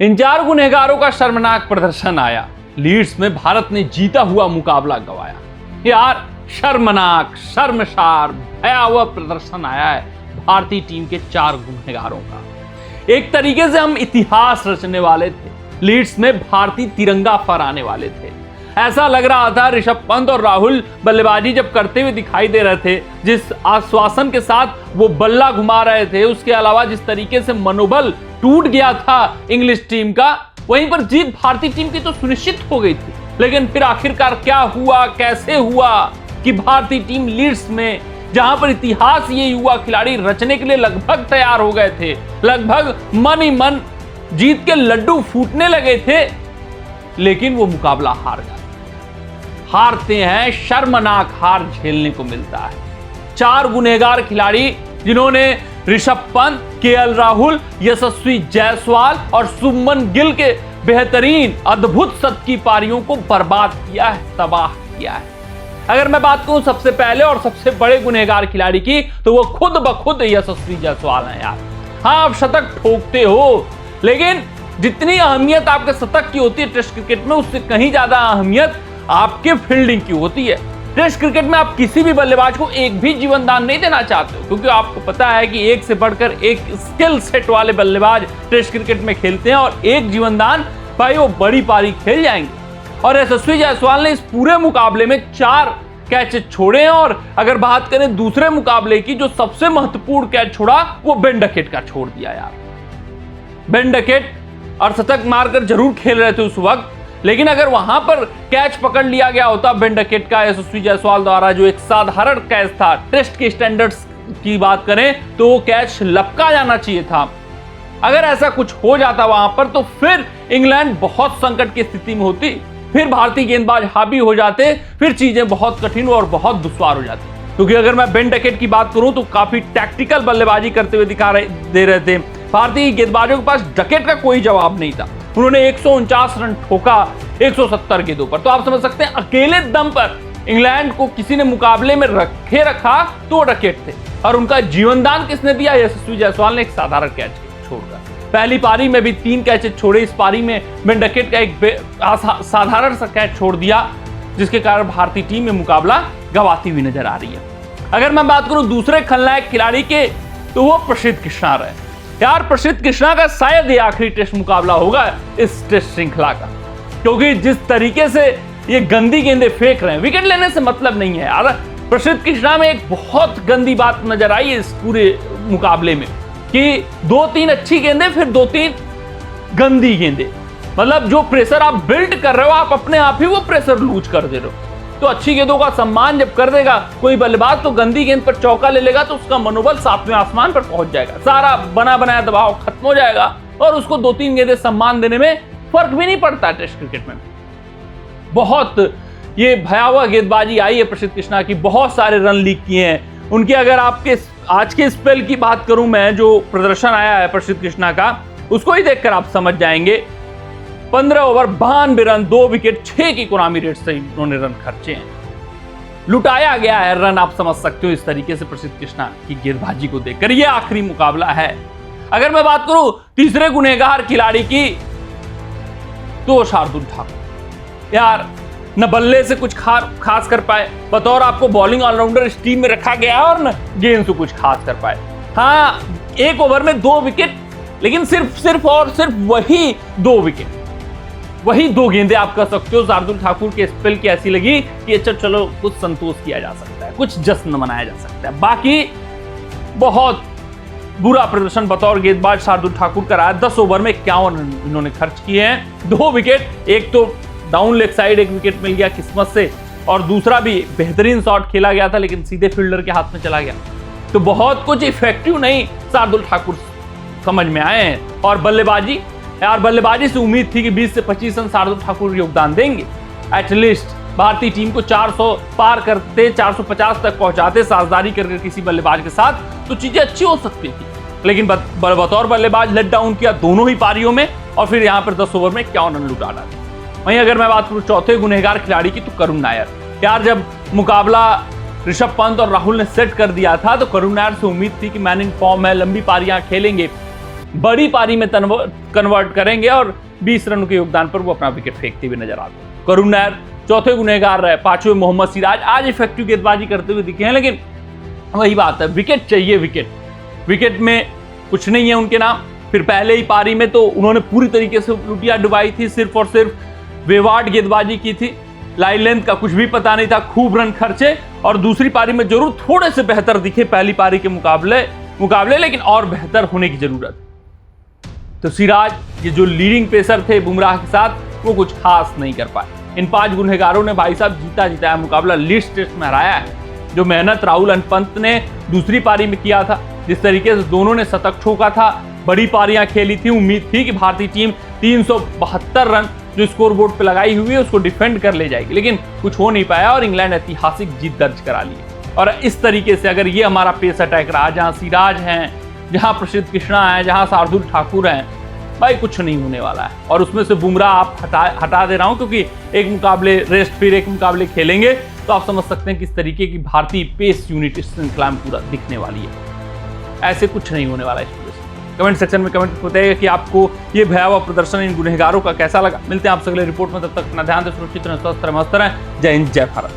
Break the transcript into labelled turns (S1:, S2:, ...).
S1: इन चार गुनहगारों का शर्मनाक प्रदर्शन आया। लीड्स में भारत ने जीता हुआ मुकाबला गंवाया। यार शर्मनाक, शर्मसार, भयावह प्रदर्शन आया है भारतीय टीम के चार गुनहगारों का। एक तरीके से हम इतिहास रचने वाले थे। लीड्स में भारतीय तिरंगा फहराने वाले थे। ऐसा लग रहा था ऋषभ पंत और राहुल बल्लेबाजी जब करते हुए दिखाई दे रहे थे, जिस आश्वासन के साथ वो बल्ला घुमा रहे थे, उसके अलावा जिस तरीके से मनोबल टूट गया था इंग्लिश टीम का, वहीं पर जीत भारतीय टीम की तो सुनिश्चित हो गई थी। लेकिन फिर आखिरकार क्या हुआ, कैसे हुआ कि भारतीय टीम लीड्स में, जहां पर इतिहास ये युवा खिलाड़ी रचने के लिए लगभग तैयार हो गए थे, लगभग मन ही मन जीत के लड्डू फूटने लगे थे, लेकिन वो मुकाबला हार गए। हारते हैं, शर्मनाक हार झेलने को मिलता है। चार गुनहगार खिलाड़ी जिन्होंने ऋषभ पंत, केएल राहुल, यशस्वी जायसवाल और शुभमन गिल के बेहतरीन अद्भुत शतकीय पारियों को बर्बाद किया है, तबाह किया है। अगर मैं बात करूं सबसे पहले और सबसे बड़े गुनहगार खिलाड़ी की, तो वो खुद ब खुद यशस्वी जायसवाल हैं यार। हाँ, आप शतक ठोकते हो, लेकिन जितनी अहमियत आपके शतक की होती है टेस्ट क्रिकेट में, उससे कहीं ज्यादा अहमियत आपके फील्डिंग की होती है। टेस्ट क्रिकेट में आप किसी भी बल्लेबाज को एक भी जीवन दान नहीं देना चाहते हो, क्योंकि आपको पता है कि एक से बढ़कर एक स्किल सेट वाले बल्लेबाज टेस्ट क्रिकेट में खेलते हैं, और एक जीवन दान भाई वो बड़ी पारी खेल जाएंगे। और यशस्वी जायसवाल ने इस पूरे मुकाबले में 4 कैच छोड़े हैं। और अगर बात करें दूसरे मुकाबले की, जो सबसे महत्वपूर्ण कैच छोड़ा वो बेन डकेट का छोड़ दिया यार। बेन डकेट अर्धशतक मारकर जरूर खेल रहे थे उस वक्त, लेकिन अगर वहां पर कैच पकड़ लिया गया होता बेन डकेट का यशस्वी जायसवाल द्वारा, जो एक साधारण कैच था, टेस्ट के स्टैंडर्ड्स की बात करें तो वो कैच लपका जाना चाहिए था। अगर ऐसा कुछ हो जाता वहां पर, तो फिर इंग्लैंड बहुत संकट की स्थिति में होती, फिर भारतीय गेंदबाज हावी हो जाते, फिर चीजें बहुत कठिन और बहुत दुश्वार हो जाती। क्योंकि अगर मैं बेन डकेट की बात करूं तो काफी टैक्टिकल बल्लेबाजी करते हुए दे रहे थे। भारतीय गेंदबाजों के पास डकेट का कोई जवाब नहीं था। उन्होंने 149 रन ठोका 170 गेंदों पर। तो आप समझ सकते हैं अकेले दम पर इंग्लैंड को किसी ने मुकाबले में रखा तो डकेट थे। और उनका जीवनदान किसने दिया? यशस्वी जायसवाल ने एक साधारण कैच छोड़कर। पहली पारी में भी 3 कैच छोड़े, इस पारी में बेन डकेट का एक साधारण सा कैच छोड़ दिया, जिसके कारण भारतीय टीम में मुकाबला गंवाती हुई नजर आ रही है। अगर मैं बात करूं दूसरे खलनायक खिलाड़ी के, तो वो प्रसिद्ध कृष्णा रहे यार। प्रसिद्ध कृष्णा का शायद ये आखिरी टेस्ट मुकाबला होगा इस टेस्ट श्रृंखला का, क्योंकि जिस तरीके से ये गंदी गेंदें फेंक रहे हैं, विकेट लेने से मतलब नहीं है यार। प्रसिद्ध कृष्णा में एक बहुत गंदी बात नजर आई इस पूरे मुकाबले में, कि 2-3 अच्छी गेंदें, फिर 2-3 गंदी गेंदें। मतलब जो प्रेशर आप बिल्ड कर रहे हो, आप अपने आप ही वो प्रेशर लूज कर दे रहे हो। तो अच्छी गेंदों का सम्मान जब कर देगा कोई बल्लेबाज, तो गंदी गेंद पर चौका ले लेगा, तो उसका मनोबल 7वें आसमान पर पहुंच जाएगा, सारा बना बनाया दबाव खत्म हो जाएगा, और उसको 2-3 गेंदें सम्मान देने में फर्क भी नहीं पड़ता टेस्ट क्रिकेट में। बहुत ये भयावह गेंदबाजी आई है प्रसिद्ध कृष्णा की, बहुत सारे रन लीक किए हैं उनके। अगर आपके आज के स्पेल की बात करूं मैं, जो प्रदर्शन आया है प्रसिद्ध कृष्णा का, उसको ही देखकर आप समझ जाएंगे। 15 ओवर 92 रन, 2 विकेट, 6 की इकोनॉमी रेट से इन्होंने रन खर्चे हैं। लुटाया गया है रन, आप समझ सकते हो इस तरीके से प्रसिद्ध कृष्णा की गेंदबाजी को देखकर। यह आखिरी मुकाबला है। अगर मैं बात करूं तीसरे गुनहगार खिलाड़ी की, तो शार्दुल ठाकुर यार न बल्ले से कुछ खास कर पाए, बतौर आपको बॉलिंग ऑलराउंडर इस टीम में रखा गया, और न गेंद से कुछ खास कर पाए। हाँ, 1 ओवर में 2 विकेट, लेकिन सिर्फ वही 2 विकेट, वही 2 गेंदें आप कह सकते हो शार्दुल ठाकुर के स्पेल की ऐसी लगी कि अच्छा चलो कुछ संतोष किया जा सकता है, कुछ जश्न मनाया जा सकता है। बाकी बहुत बुरा प्रदर्शन बतौर गेंदबाज शार्दुल ठाकुर का रहा। 10 ओवर में 51 रन इन्होंने खर्च किए हैं, 2 विकेट, एक तो डाउन लेग साइड एक विकेट मिल गया किस्मत से, और दूसरा भी बेहतरीन शॉट खेला गया था, लेकिन सीधे फील्डर के हाथ में चला गया। तो बहुत कुछ इफेक्टिव नहीं शार्दुल ठाकुर समझ में आए हैं। और बल्लेबाजी यार, बल्लेबाजी से उम्मीद थी कि 20 से 25 रन शार्दुल ठाकुर योगदान देंगे, एटलीस्ट भारतीय टीम को 400 पार करते, 450 तक पहुंचाते साझेदारी करके किसी बल्लेबाज के साथ, तो चीजें अच्छी हो सकती थी। लेकिन बतौर बल्लेबाज लेट डाउन किया दोनों ही पारियों में, और फिर यहां पर 10 ओवर में 51 रन लुटा डाले। वहीं अगर मैं बात करूं चौथे गुनहगार खिलाड़ी की, तो करुण नायर यार। जब मुकाबला ऋषभ पंत और राहुल ने सेट कर दिया था, तो करुण नायर से उम्मीद थी कि मैन इन फॉर्म है, लंबी पारियां खेलेंगे, बड़ी पारी में कन्वर्ट करेंगे और 20 रनों के योगदान पर वो अपना विकेट फेंकते हुए नजर आते हैं। करुण नायर चौथे गुनहगार रहे, पांचवें मोहम्मद सिराज आज इफेक्टिव गेंदबाजी करते हुए दिखे हैं, लेकिन वही बात है, विकेट चाहिए। विकेट में कुछ नहीं है उनके नाम। फिर पहले ही पारी में तो उन्होंने पूरी तरीके से लुटिया डुबाई थी, सिर्फ और सिर्फ बेवाड गेंदबाजी की थी, लाइन लेंथ का कुछ भी पता नहीं था, खूब रन खर्चे। और दूसरी पारी में जरूर थोड़े से बेहतर दिखे पहली पारी के मुकाबले, लेकिन और बेहतर होने की जरूरत। तो सिराज ये जो लीडिंग पेसर थे बुमराह के साथ, वो कुछ खास नहीं कर पाए। इन 5 गुनहगारों ने भाई साहब जिताया मुकाबला, लीड्स टेस्ट में हराया है। जो मेहनत राहुल अनपंत ने दूसरी पारी में किया था, जिस तरीके से दोनों ने शतक ठोका था, बड़ी पारियां खेली थी, उम्मीद थी कि भारतीय टीम 372 रन जो स्कोर बोर्ड पे लगाई हुई है उसको डिफेंड कर ले जाएगी, लेकिन कुछ हो नहीं पाया और इंग्लैंड ऐतिहासिक जीत दर्ज करा ली। और इस तरीके से अगर ये हमारा पेस अटैक रहा, जहां सिराज हैं, जहां प्रसिद्ध कृष्णा है, जहां शार्दुल ठाकुर हैं, भाई कुछ नहीं होने वाला है। और उसमें से बुमराह आप हटा दे रहा हूं, क्योंकि एक मुकाबले रेस्ट, फिर एक मुकाबले खेलेंगे, तो आप समझ सकते हैं किस तरीके की भारतीय पेस यूनिट इस श्रृंखला में पूरा दिखने वाली है। ऐसे कुछ नहीं होने वाला है। कमेंट सेक्शन में कमेंट बताइए कि आपको ये भयावह प्रदर्शन इन गुनहगारों का कैसा लगा। मिलते हैं आपसे अगले रिपोर्ट में, तब तक अपना ध्यान से सुरक्षित रहें, स्वस्थ रहें, मस्त रहें। जय हिंद, जय भारत।